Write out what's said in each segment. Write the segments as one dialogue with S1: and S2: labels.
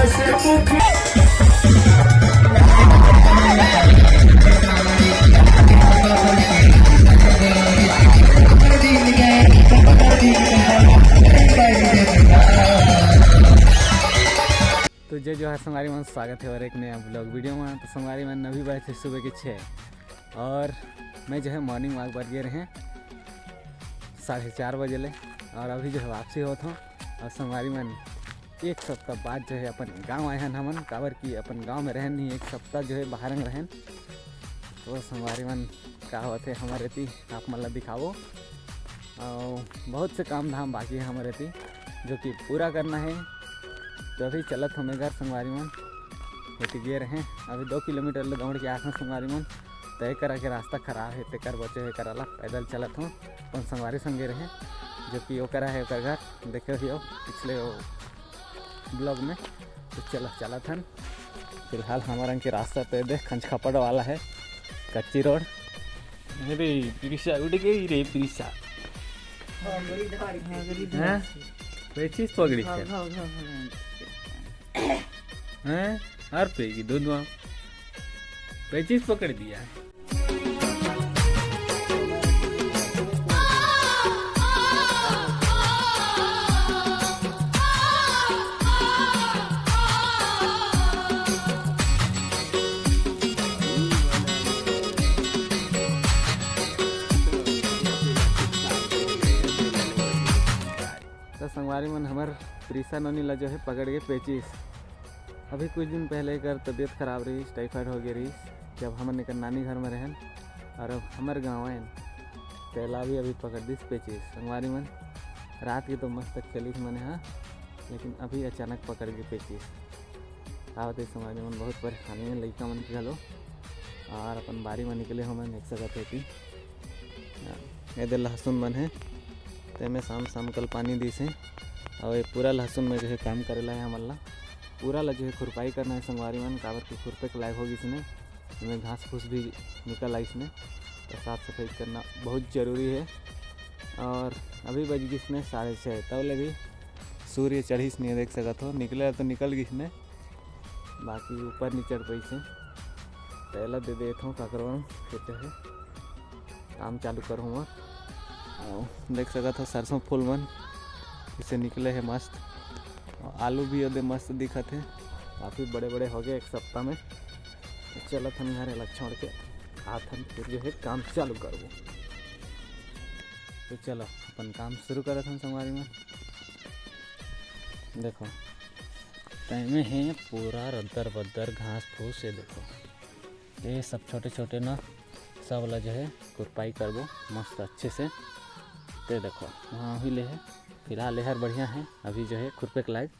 S1: तो जो है संगवारी मन स्वागत है और एक नया ब्लॉग वीडियो में। तो संगवारी मन अभी बजे थे सुबह के 6 और मैं जो है मॉर्निंग वॉक पर गए रहे 4:30 बजे ले और अभी जो है वापसी होता हूँ। और संगवारी मन एक सप्ताह बाद जो है अपन गांव आए हैं हमन, काबर की अपन गांव में रहन नहीं, एक सप्ताह जो है बाहर में रहन। तो संगवारी मन का होते हमारे थी आप मन ला दिखाओ और बहुत से काम धाम बाकी है हमारे थी जो कि पूरा करना है। तो अभी चलत हमें घर संगवारी मन हेती गए रहे अभी 2 किलोमीटर ले दौड़ के आए हैं संगवारी मन। तय करा के रास्ता खराब है तेकर बचे है कराला पैदल चलत हूँ अपन संगवारी संगे रहे जो कि वो करा है घर देखे ही हो पिछले ब्लॉग में। तो चलो चलत हन फिलहाल हमारा के रास्ता तो देख खंच खपड़ वाला है कच्ची रोड। अरे पिरिसा उड़ गई रे पिरिसा चीज पकड़ी हैं हर पे की दूध पे चीज पकड़ दिया है। तो संगवारी मन हमार प्रीसा नोनी ला जो है पकड़ के पेचिस। अभी कुछ दिन पहले कर तबीयत खराब रही, टाइफाइड हो गई रही जब हम निकल नानी घर में रहन और अब हमारे गाँव आए तेला भी अभी पकड़ दी पेचिस। संगवारी मन रात की तो मस्त तक चली मैंने हाँ, लेकिन अभी अचानक पकड़ के पेचिस आवते संगवारी मन बहुत परेशानी है लड़का मन के घलो। और अपन बारी में निकले हो मन एक सकत है कि ये लहसुन मन है तो मैं शाम कल पानी दी से और ये पूरा लहसुन में जो है काम करेला है हमारा पूरा ला जो है खुरपाई करना है संगवारी मन, काबर की खुरपे के लायक होगी इसमें घास फूस भी निकल आई इसमें। तो साफ सफाई करना बहुत ज़रूरी है। और अभी बज गई इसमें 6:30 तब ले भी सूर्य चढ़ीस नहीं देख सकत हो, निकले तो निकल गई इसमें बाकी ऊपर नहीं चढ़ पाई से। पहला दे देता हूँ काकरवा फिर जो है काम चालू करूँगा। देख सकत हो सरसों फूल मन इसे निकले है मस्त, आलू भी ओदे मस्त दिखत है, काफ़ी बड़े बड़े हो गए एक सप्ताह में। तो चलत हम घर अलग छोड़ के आथन फिर जो है काम चालू करबो। तो चलो अपन काम शुरू करत हम संगवारी में। देखो टाइम है पूरा रद्दर बद्दर घास फूस है, देखो ये सब छोटे छोटे ना सब ला जो है खुरपाई करबो मस्त अच्छे से। तो देखो वहाँ ही ले है फिलहाल लेहर बढ़िया है अभी जो है खुरपे के लायक।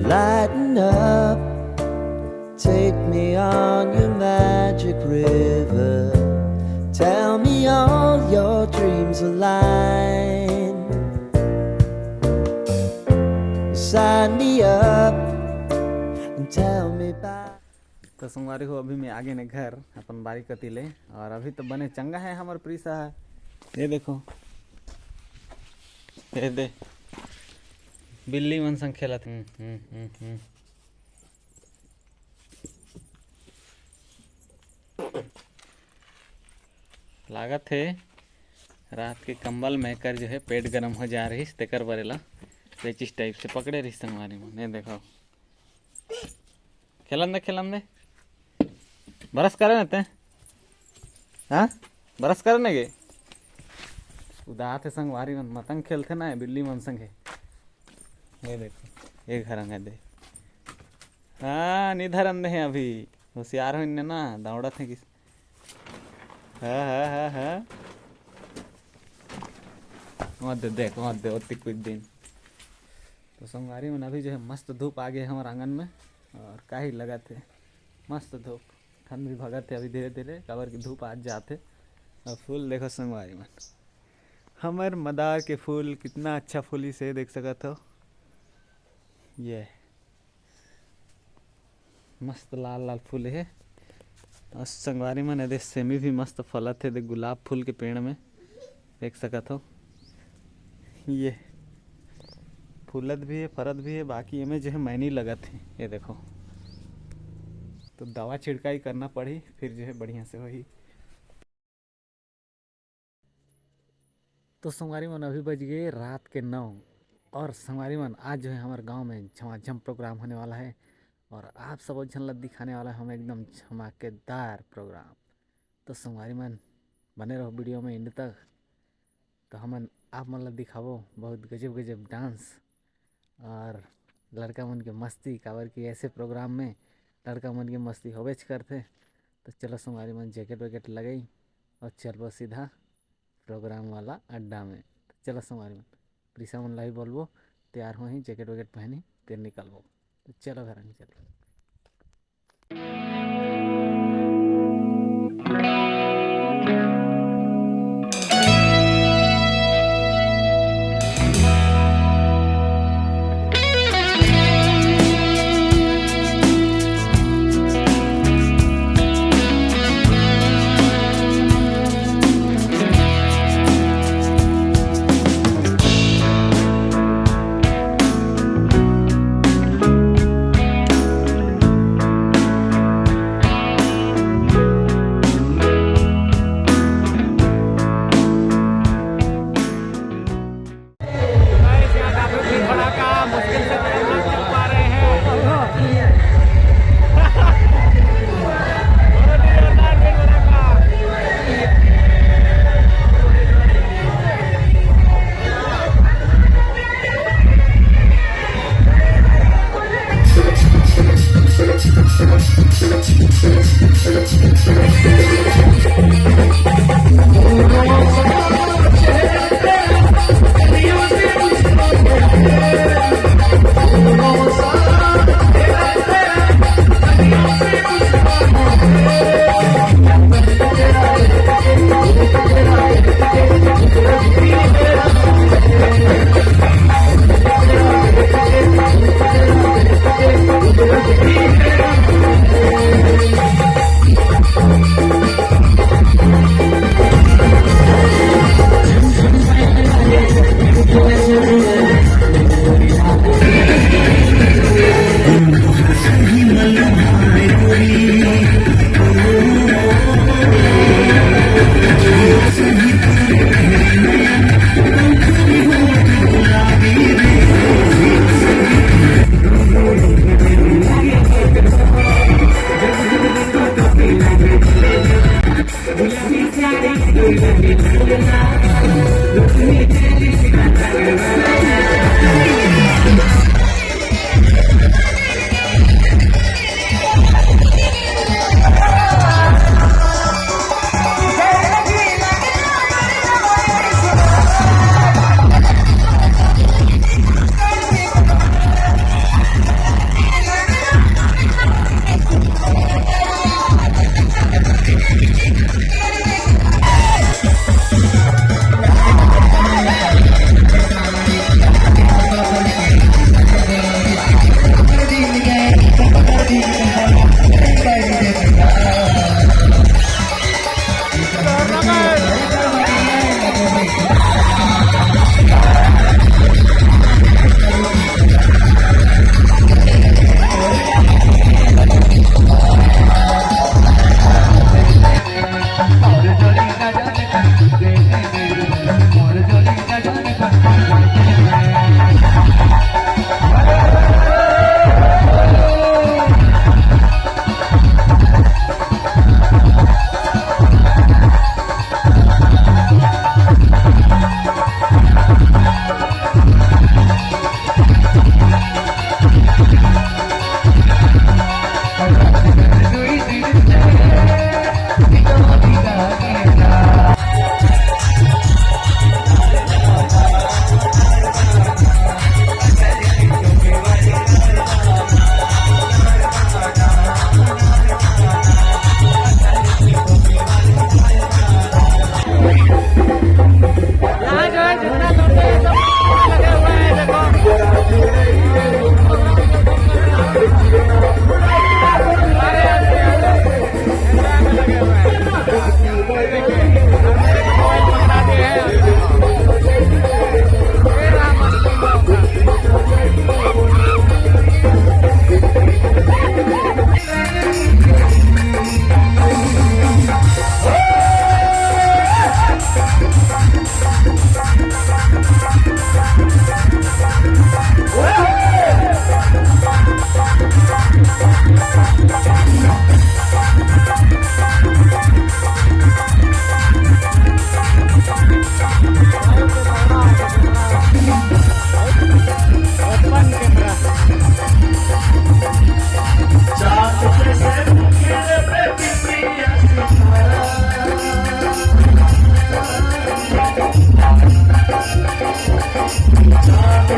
S2: Lighten up, take me on your magic river. Tell me all your dreams align. Sign me up and tell me bye.
S1: तो संगवारी हो अभी मैं आगे ने घर अपन बारी कती ले और अभी तो बने चंगा है हमार प्रीसा है। ये देखो ये दे बिल्ली मन संग खेलत लागत है रात के कंबल में कर जो है पेट गरम हो जा रही तेकर बरेला पेचिस टाइप से पकड़े रही संगवारी में। नहीं देखो खेलन दे बरस करे न ते हाँ बरस करे न गे उदा थे संगवारी मन मतंग खेलते ना बिल्ली मन संगे। ये देखो एक घर अंगे दे हाँ निधर अंधे हैं अभी होशियार हो ना दौड़त है किस हाँ मत देख मत दे होती कुछ दिन। तो संगवारी में अभी जो है मस्त धूप आ गया हमारे आंगन में और का ही लगा थे मस्त धूप ठंड भी भगत थे अभी धीरे धीरे कबर की धूप आज जाते। और फूल देखो संगवारी में हमार मदार के फूल कितना अच्छा फूली से देख सकत हो ये मस्त लाल लाल फूल है। और संगवारी मन एदे सेमी भी मस्त फलत है। दे गुलाब फूल के पेड़ में देख सकत हो, ये फूलत भी है, फरत भी है। बाकी एमे जो है मैनी लगत है, ये देखो। तो दवा छिड़काई करना पड़ी, फिर जो है बढ़िया से होही। तो संगवारी मन अभी बज गए रात के 9। और संगवारी मन आज जो है हमारे गांव में झमाझम प्रोग्राम होने वाला है। और आप सब झन ला दिखाने वाला है हम एकदम धमाकेदार प्रोग्राम। तो संगवारी मन बने रहो वीडियो में एंड तक। तो हम आप मन ला दिखावो बहुत गजब गजब डांस और लड़का मन के मस्ती। काबर कि ऐसे प्रोग्राम में लड़का मन के मस्ती होबेच करते। तो चलो संगवारी मन जैकेट वैकेट लगाई और चलो सीधा प्रोग्राम वाला अड्डा में। तो चलो संगवारी मन प्रीसा मन ला ही बोलबो तैयार हो ही, जैकेट वैकेट पहनी फिर निकलबो। तो चलो घर चलो।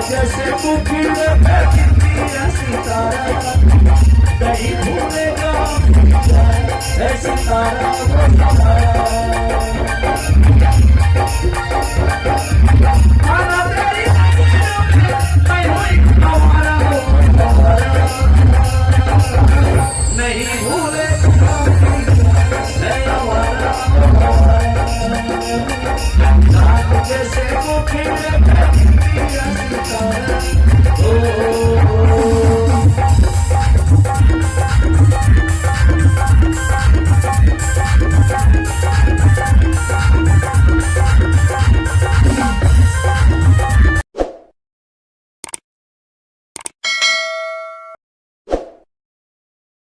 S2: जैसे मुट्ठी में गिरती है सितारा, कहीं भूलेगा है सितारा।